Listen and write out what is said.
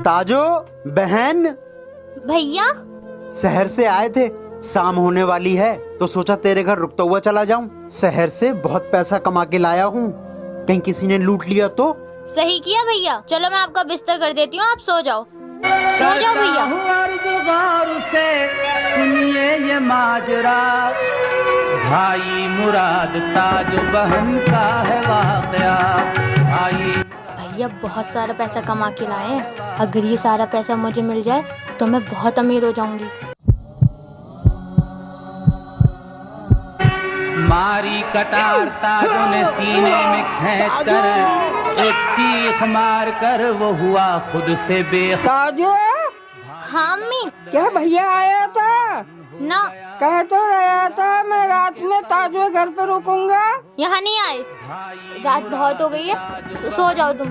ताजो बहन। भैया शहर से आए थे, शाम होने वाली है तो सोचा तेरे घर रुकता हुआ चला जाऊं। शहर से बहुत पैसा कमा के लाया हूँ, कहीं किसी ने लूट लिया तो। सही किया भैया, चलो मैं आपका बिस्तर कर देती हूँ, आप सो जाओ। सो जाओ भैया। से सुनिए ये माजरा, भाई मुराद ताज बहन का है वाकया। भाई भैया बहुत सारा पैसा कमा के लाए हैं, अगर ये सारा पैसा मुझे मिल जाए तो मैं बहुत अमीर हो जाऊंगी। मारी कटार ताजों ने सीने में खींच कर, एक चीख मार कर वो हुआ खुद से बेखबर। ताजो, हाँ अम्मी। क्या भैया आया था? ना, कह तो रहा था मैं रात में ताजो घर पे रुकूंगा। यहाँ नहीं आए, रात बहुत हो गई है, सो जाओ तुम।